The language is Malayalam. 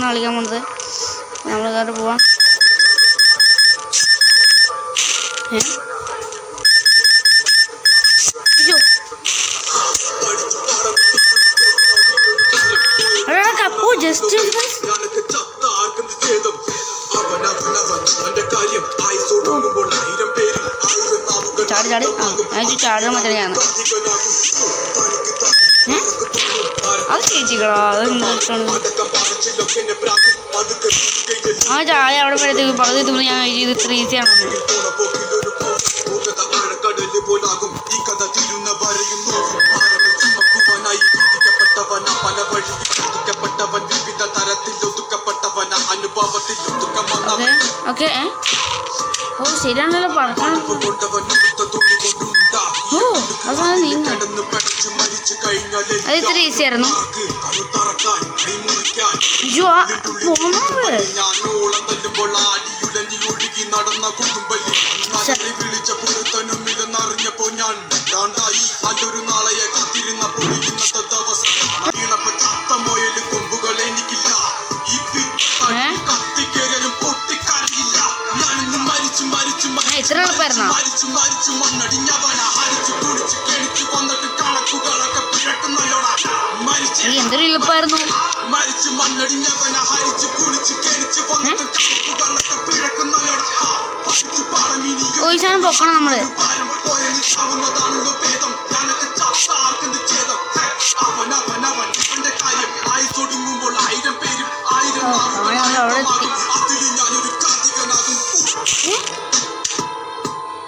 കളിക്കാൻ പോകുന്നത്. നമ്മൾ കയറി പോവാം. കപ്പു ജസ്റ്റ് ചാടി ചാടി എനിക്ക് ചാടാൻ പറ്റുകയാണ്. അത് ചേച്ചിക്കടാ, അതെന്താണ് ആ ചായ അവിടെ വരത്തേക്ക് പകുതി തുണി ഞാൻ ഇത് ഇത്ര ഈസിയാണ്. ഓക്കെ ഓ ശരിയാണല്ലോ പറക്കണം. ഓ അതാണ് നീങ്ങ അത് ഇത്ര ഈസി ആയിരുന്നു. ഇത്ര എളുപ്പമായിരുന്നോ? എന്തൊരു എളുപ്പമായിരുന്നു. ഓ ഈ സാധനം പൊക്കണം നമ്മള്.